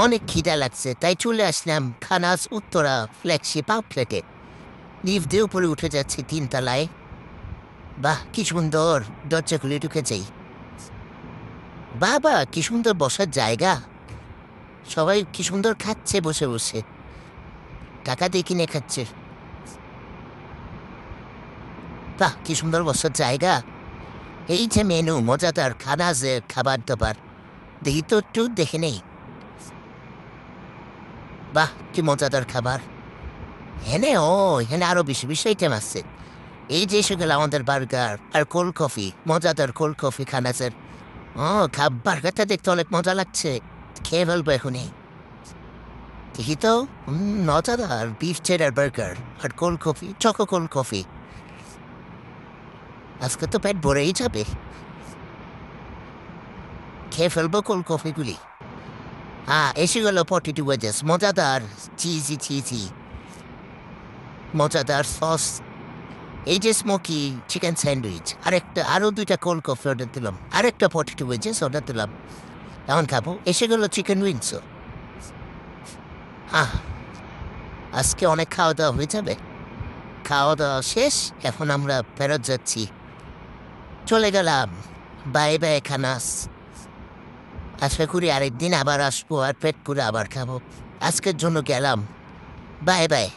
অনেক খিদা লাগছে, তাই চলে আসলাম খানাস উত্তরা ফ্ল্যাগশিপ আউটলেটে। লিফট দিয়ে উপরে উঠে যাচ্ছি 3 তলায়। বাহ, কি সুন্দর! দরজা খুলে ঢুকে যাই। বাবা, কি সুন্দর বসার জায়গা! সবাই কি সুন্দর খাচ্ছে বসে বসে, টাকা দিয়ে কিনে খাচ্ছে। বাহ, কি সুন্দর বসার জায়গা! এই যে মেনু, মজাদার খানা, যে খাবার দাবার, দেখি তো একটু দেখে নেই। বাহ, কি মজাদার খাবার! এখানে আরো বেশি বেশি আইটেম আছে। এই যে এসে গেল আমাদের বার্গার আর কোল্ড কফি, মজাদার কোল্ড কফি খানাসের। বার্গারটা দেখতে অনেক মজা লাগছে, খেয়ে ফেলবো এখনই। দেখি তো। মজাদার বিফ চেডার বার্গার আর cold coffee, choco cold coffee. আজকে তো পেট ভরেই যাবে, খেয়ে ফেলবো কোল্ড কফিগুলি। এসে গেল পটেটো ওয়েজেস, মজাদার চিজি চিজি, মজাদার সস। এই যে স্মোকি চিকেন স্যান্ডউইচ, আরো 2টা কোল্ড কফি অর্ডার দিলাম, আরেকটা পটেটো ওয়েজেস অর্ডার দিলাম। এখন খাবো। এসে গেল চিকেন উইংসও। আহ আজকে অনেক খাওয়া দাওয়া হয়ে যাবে। খাওয়া দাওয়া শেষ, এখন আমরা ফেরত যাচ্ছি। চলে গেলাম। Bye bye খানাস। আশা করি আরেকদিন আবার আসবো আর পেট পুরে আবার খাবো। আজকের জন্য গেলাম। Bye bye.